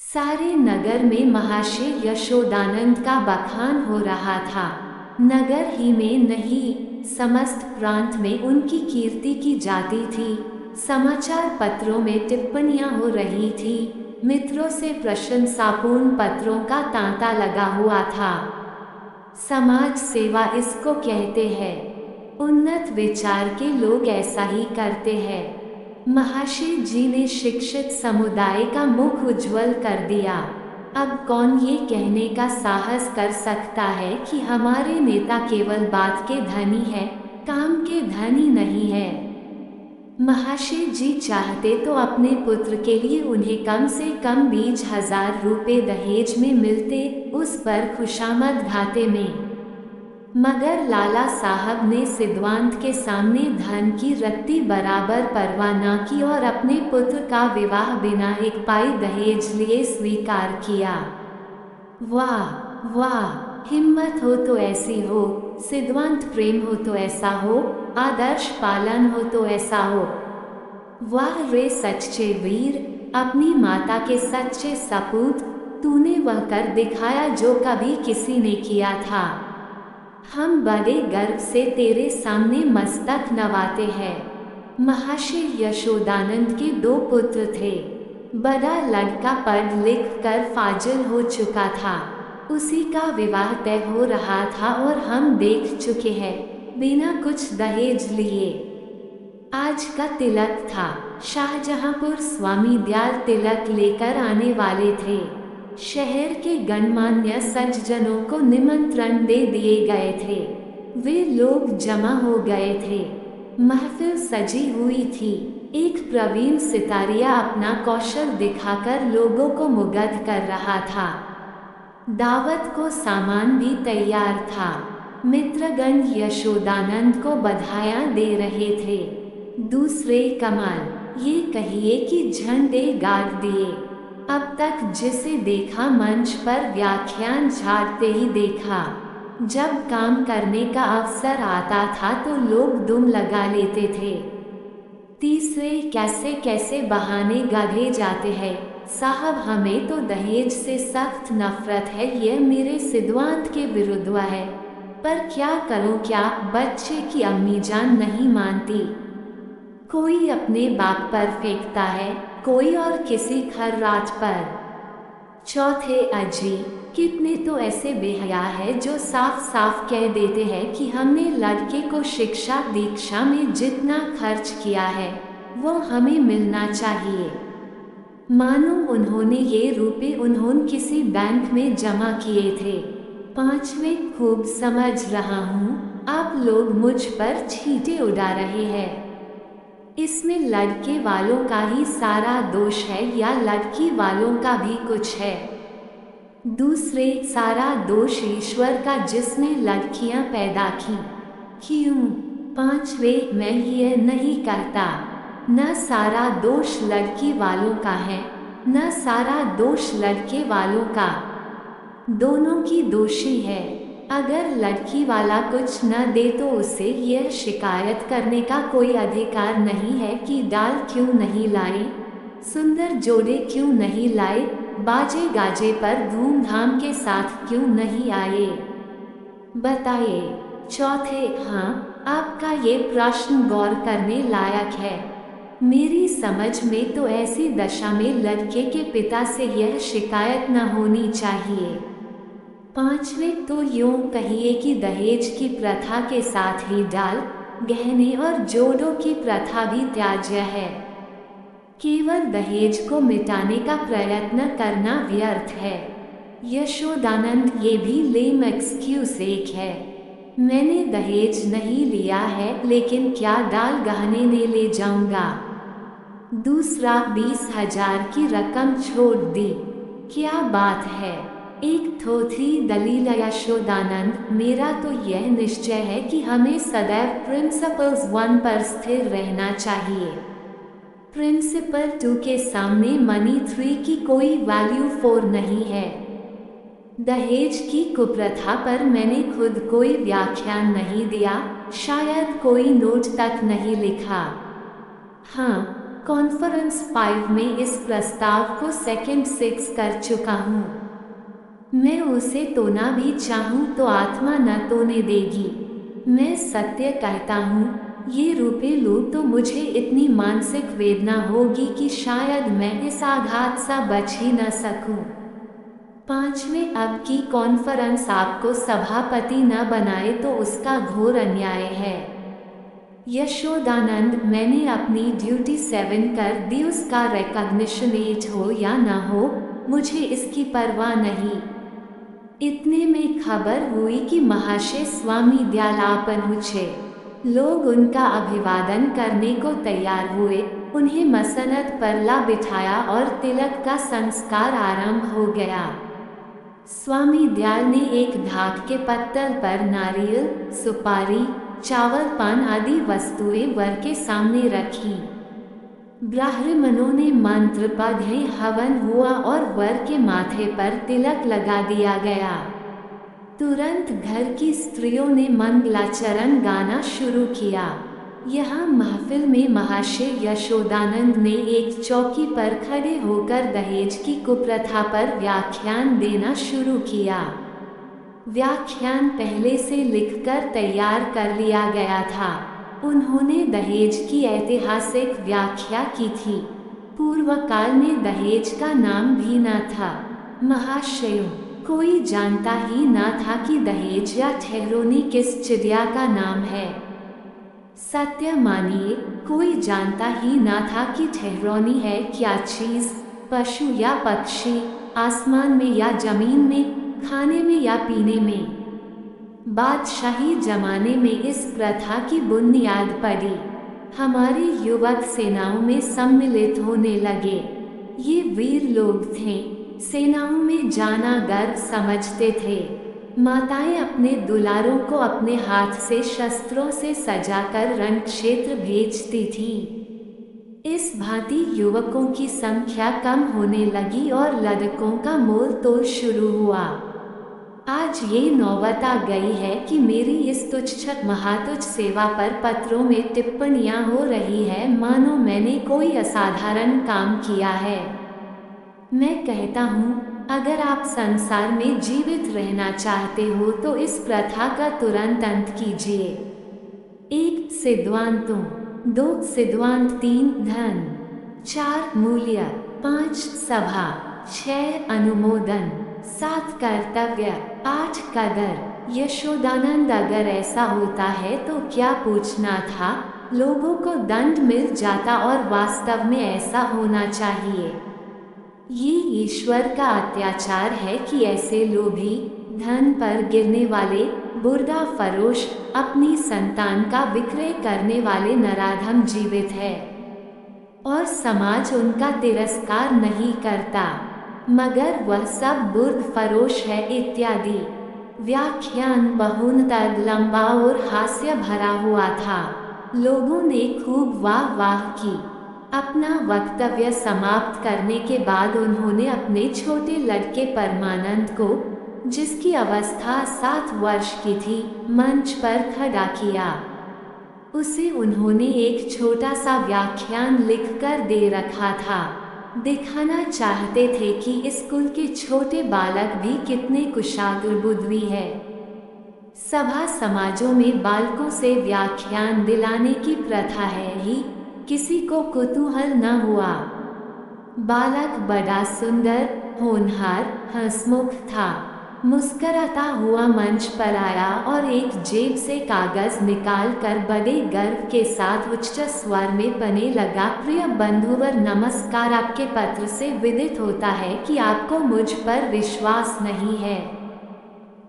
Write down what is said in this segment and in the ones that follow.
सारे नगर में महर्षि यशोदानंद का बखान हो रहा था। नगर ही में नहीं, समस्त प्रांत में उनकी कीर्ति की जाती थी। समाचार पत्रों में टिप्पणियां हो रही थी। मित्रों से प्रशंसापूर्ण पत्रों का तांता लगा हुआ था। समाज सेवा इसको कहते हैं। उन्नत विचार के लोग ऐसा ही करते हैं। महर्षि जी ने शिक्षित समुदाय का मुख उज्जवल कर दिया। अब कौन ये कहने का साहस कर सकता है कि हमारे नेता केवल बात के धनी है, काम के धनी नहीं है। महर्षि जी चाहते तो अपने पुत्र के लिए उन्हें कम से कम 20,000 रुपये दहेज में मिलते, उस पर खुशामद घाते में। मगर लाला साहब ने सिद्धांत के सामने धन की रत्ती बराबर परवाह न की और अपने पुत्र का विवाह बिना एक पाई दहेज लिए स्वीकार किया। वाह वाह, हिम्मत हो तो ऐसी हो, सिद्धांत प्रेम हो तो ऐसा हो, आदर्श पालन हो तो ऐसा हो। वाह रे सच्चे वीर, अपनी माता के सच्चे सपूत, तूने वह कर दिखाया जो कभी किसी ने किया था। हम बड़े गर्व से तेरे सामने मस्तक नवाते हैं। महर्षि यशोदानंद के 2 पुत्र थे। बड़ा लड़का पढ़ लिख कर फाजिल हो चुका था। उसी का विवाह तय हो रहा था और हम देख चुके हैं, बिना कुछ दहेज लिए। आज का तिलक था। शाहजहांपुर स्वामी दयाल तिलक लेकर आने वाले थे। शहर के गणमान्य सज्जनों को निमंत्रण दे दिए गए थे। वे लोग जमा हो गए थे। महफिल सजी हुई थी। एक प्रवीण सितारिया अपना कौशल दिखाकर लोगों को मुग्ध कर रहा था। दावत को सामान भी तैयार था। मित्रगण यशोदानंद को बधाइयां दे रहे थे। दूसरे कमाल, ये कहिए कि झंडे गाड़ दिए। अब तक जिसे देखा मंच पर व्याख्यान झाड़ते ही देखा। जब काम करने का अवसर आता था तो लोग दुम लगा लेते थे। तीसरे कैसे कैसे बहाने गढ़े जाते हैं, साहब हमें तो दहेज से सख्त नफरत है, यह मेरे सिद्धांत के विरुद्ध है। पर क्या करूं, क्या बच्चे की अम्मी जान नहीं मानती। कोई अपने बाप पर फेंकता है, कोई और किसी खर्राट पर। चौथे अजी, कितने तो ऐसे बेहया है जो साफ साफ कह देते हैं कि हमने लड़के को शिक्षा दीक्षा में जितना खर्च किया है वो हमें मिलना चाहिए। मानो उन्होंने ये रुपए उन्होंने किसी बैंक में जमा किए थे। पांचवें, खूब समझ रहा हूँ आप लोग मुझ पर छींटे उड़ा रहे हैं। इसमें लड़के वालों का ही सारा दोष है या लड़की वालों का भी कुछ है। दूसरे, सारा दोष ईश्वर का जिसने लड़कियां पैदा की। क्यों? पांचवें, मैं ये नहीं कहता। न सारा दोष लड़की वालों का है, न सारा दोष लड़के वालों का। दोनों की दोषी है। अगर लड़की वाला कुछ न दे तो उसे यह शिकायत करने का कोई अधिकार नहीं है कि डाल क्यों नहीं लाए, सुंदर जोड़े क्यों नहीं लाए, बाजे गाजे पर धूमधाम के साथ क्यों नहीं आए। बताइए। चौथे, हाँ, आपका ये प्रश्न गौर करने लायक है। मेरी समझ में तो ऐसी दशा में लड़के के पिता से यह शिकायत न होनी चाहिए। पांचवें, तो यूं कहिए कि दहेज की प्रथा के साथ ही डाल, गहने और जोड़ों की प्रथा भी त्याज्य है। केवल दहेज को मिटाने का प्रयत्न करना व्यर्थ है। यशोदानंद, ये भी लेम एक्सक्यूज एक है। मैंने दहेज नहीं लिया है, लेकिन क्या डाल गहने ने ले जाऊंगा। दूसरा, 20,000 की रकम छोड़ दी। क्या बात है। एक थोथी दलील। यशोदानंद, मेरा तो यह निश्चय है कि हमें सदैव प्रिंसिपल्स 1 पर स्थिर रहना चाहिए। प्रिंसिपल 2 के सामने मनी 3 की कोई वैल्यू 4 नहीं है। दहेज की कुप्रथा पर मैंने खुद कोई व्याख्यान नहीं दिया, शायद कोई नोट तक नहीं लिखा। हाँ, कॉन्फ्रेंस 5 में इस प्रस्ताव को सेकंड 6 कर चुका हूँ। मैं उसे तोड़ना भी चाहूँ तो आत्मा न तोड़ने देगी। मैं सत्य कहता हूँ, ये रुपए लूँ तो मुझे इतनी मानसिक वेदना होगी कि शायद मैं इस आघात से बच ही न सकूं। 5वें अब की कॉन्फ्रेंस आपको सभापति न बनाए तो उसका घोर अन्याय है। यशोदानंद, मैंने अपनी ड्यूटी 7 कर दी, उसका रिकॉग्निशन 8 हो या न हो, मुझे इसकी परवाह नहीं। इतने में खबर हुई कि महाशय स्वामी दयाल आ पहुँचे। लोग उनका अभिवादन करने को तैयार हुए, उन्हें मसनद पर ला बिठाया और तिलक का संस्कार आरंभ हो गया। स्वामी दयाल ने एक ढाक के पत्तल पर नारियल, सुपारी, चावल, पान आदि वस्तुएं वर के सामने रखी। ब्राह्मणों ने मंत्र पढ़े, हवन हुआ और वर के माथे पर तिलक लगा दिया गया। तुरंत घर की स्त्रियों ने मंगलाचरण गाना शुरू किया। यहाँ महफिल में महाशय यशोदानंद ने एक चौकी पर खड़े होकर दहेज की कुप्रथा पर व्याख्यान देना शुरू किया। व्याख्यान पहले से लिखकर तैयार कर लिया गया था। उन्होंने दहेज की ऐतिहासिक व्याख्या की थी। पूर्व काल में दहेज का नाम भी न था। महाशयों, कोई जानता ही न था कि दहेज या ठहरोनी किस चिड़िया का नाम है। सत्य मानिए, कोई जानता ही न था कि ठहरोनी है क्या चीज, पशु या पक्षी, आसमान में या जमीन में, खाने में या पीने में। बादशाही जमाने में इस प्रथा की बुनियाद पड़ी। हमारे युवक सेनाओं में सम्मिलित होने लगे। ये वीर लोग थे, सेनाओं में जाना गर्व समझते थे। माताएं अपने दुलारों को अपने हाथ से शस्त्रों से सजाकर रण क्षेत्र भेजती थीं। इस भांति युवकों की संख्या कम होने लगी और लड़कों का मोल तोल शुरू हुआ। आज ये नौबत आ गई है कि मेरी इस तुच्छ महातुच्छ सेवा पर पत्रों में टिप्पणियां हो रही है मानो मैंने कोई असाधारण काम किया है। मैं कहता हूँ, अगर आप संसार में जीवित रहना चाहते हो तो इस प्रथा का तुरंत अंत कीजिए। 1 सिद्धांतों, 2 सिद्धांत, 3 धन, 4 मूल्य, 5 सभा, 6 अनुमोदन, 7 कर्तव्य, 8 कदर। यशोदानंद, अगर ऐसा होता है तो क्या पूछना था, लोगों को दंड मिल जाता और वास्तव में ऐसा होना चाहिए। ये ईश्वर का अत्याचार है कि ऐसे लोभी, धन पर गिरने वाले, बुर्दा फरोश, अपनी संतान का विक्रय करने वाले नराधम जीवित है और समाज उनका तिरस्कार नहीं करता, मगर वह सब बुर्द फरोश है इत्यादि। व्याख्यान बहुतः लंबा और हास्य भरा हुआ था। लोगों ने खूब वाह वाह की। अपना वक्तव्य समाप्त करने के बाद उन्होंने अपने छोटे लड़के परमानंद को, जिसकी अवस्था 7 वर्ष की थी, मंच पर खड़ा किया। उसे उन्होंने एक छोटा सा व्याख्यान लिखकर दे रखा था। दिखाना चाहते थे कि स्कूल के छोटे बालक भी कितने कुशाग्र बुद्धि है। सभा समाजों में बालकों से व्याख्यान दिलाने की प्रथा है ही, किसी को कुतूहल न हुआ। बालक बड़ा सुंदर, होनहार, हंसमुख था। मुस्कुराता हुआ मंच पर आया और एक जेब से कागज निकालकर बड़े गर्व के साथ उच्च स्वर में पढ़ने लगा। प्रिय बंधुवर, नमस्कार। आपके पत्र से विदित होता है कि आपको मुझ पर विश्वास नहीं है।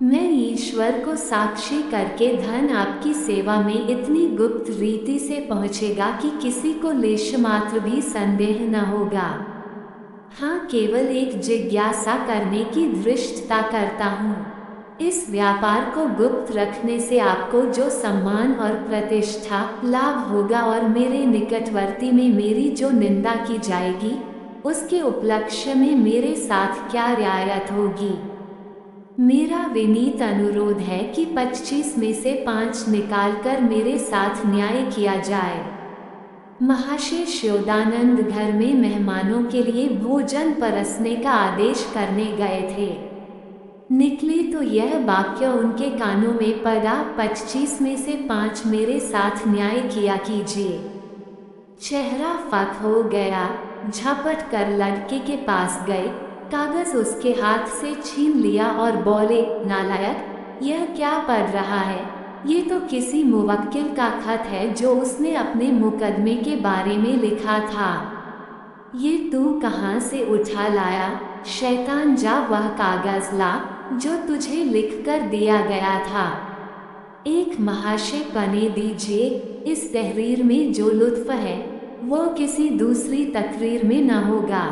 मैं ईश्वर को साक्षी करके धन आपकी सेवा में इतनी गुप्त रीति से पहुंचेगा कि किसी को लेश मात्र भी संदेह न होगा। हाँ, केवल एक जिज्ञासा करने की धृष्टता करता हूँ। इस व्यापार को गुप्त रखने से आपको जो सम्मान और प्रतिष्ठा लाभ होगा और मेरे निकटवर्ती में मेरी जो निंदा की जाएगी, उसके उपलक्ष्य में मेरे साथ क्या रियायत होगी। मेरा विनीत अनुरोध है कि 25 में से 5 निकालकर मेरे साथ न्याय किया जाए। महाशय यशोदानंद घर में मेहमानों के लिए भोजन परसने का आदेश करने गए थे। निकले तो यह वाक्य उनके कानों में पड़ा, 25 में से 5 मेरे साथ न्याय किया कीजिए। चेहरा फक हो गया, झपट कर लड़के के पास गए, कागज उसके हाथ से छीन लिया और बोले, नालायक, यह क्या पढ़ रहा है? ये तो किसी मुवक्किल का खत है जो उसने अपने मुकदमे के बारे में लिखा था। ये तू कहाँ से उठा लाया? शैतान, जा वह कागज ला जो तुझे लिखकर दिया गया था। एक महाशय बने दीजिए, इस तहरीर में जो लुत्फ है वो किसी दूसरी तकरीर में न होगा।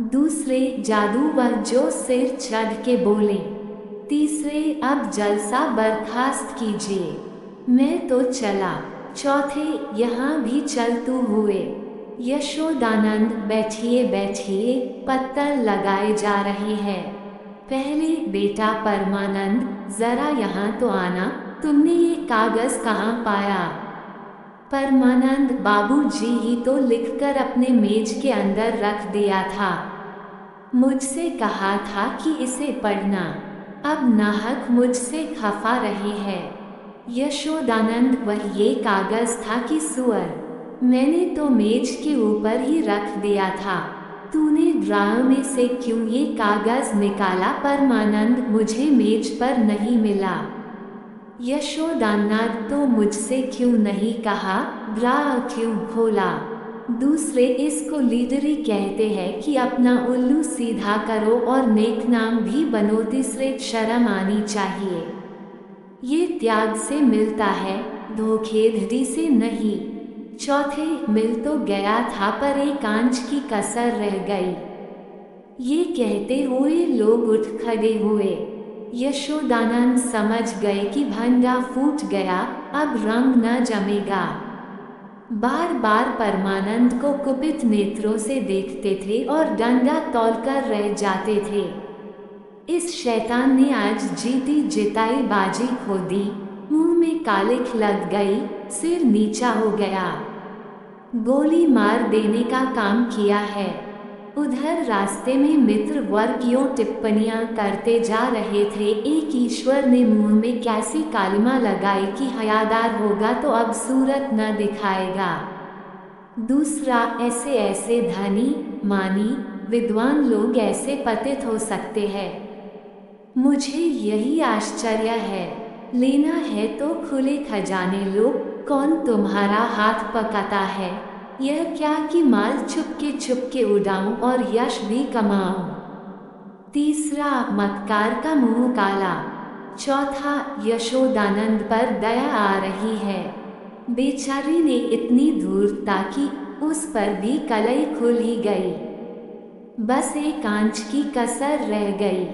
दूसरे, जादू वह जो सिर चढ़ के बोले। तीसरे, अब जलसा बर्खास्त कीजिए, मैं तो चला। चौथे, यहाँ भी चलतू हुए। यशोदानंद, बैठिए बैठिए, पत्तल लगाए जा रहे हैं। पहले, बेटा परमानंद, जरा यहाँ तो आना, तुमने ये कागज कहाँ पाया? परमानंद, बाबूजी ही तो लिखकर अपने मेज के अंदर रख दिया था। मुझसे कहा था कि इसे पढ़ना। अब नाहक मुझसे खफा रहे हैं। यशोदानंद, वह ये कागज था कि सुअर? मैंने तो मेज के ऊपर ही रख दिया था। तूने ड्रावर में से क्यों ये कागज निकाला? परमानंद, मुझे मेज पर नहीं मिला। यशोदानंद, तो मुझसे क्यों नहीं कहा? ड्रावर क्यों खोला? दूसरे, इसको लीडरी कहते हैं कि अपना उल्लू सीधा करो और नेक नाम भी बनो। तीसरे, शर्म आनी चाहिए, ये त्याग से मिलता है, धोखेधड़ी से नहीं। चौथे, मिल तो गया था पर एक आंच की कसर रह गई। ये कहते हुए लोग उठ खड़े हुए। यशोदानंद समझ गए कि भंडा फूट गया, अब रंग न जमेगा। बार बार परमानंद को कुपित नेत्रों से देखते थे और डंडा तोलकर रह जाते थे। इस शैतान ने आज जीती जिताई बाजी खो दी, मुंह में कालिख लग गई, सिर नीचा हो गया। गोली मार देने का काम किया है। उधर रास्ते में मित्र वर्ग यूं टिप्पणियां करते जा रहे थे। एक ईश्वर ने मुंह में कैसी कालिमा लगाई कि हयादार होगा तो अब सूरत न दिखाएगा। दूसरा, ऐसे ऐसे धनी मानी विद्वान लोग ऐसे पतित हो सकते हैं। मुझे यही आश्चर्य है। लेना है तो खुले खजाने लो, कौन तुम्हारा हाथ पकाता है? यह क्या कि माल चुपके उड़ाऊं और यश भी कमाऊं। तीसरा, मक्कार का मुंह काला। चौथा, यशोदानंद पर दया आ रही है। बेचारी ने इतनी धूर्तता कि उस पर भी कलई खुल ही गई। बस एक आंच की कसर रह गई।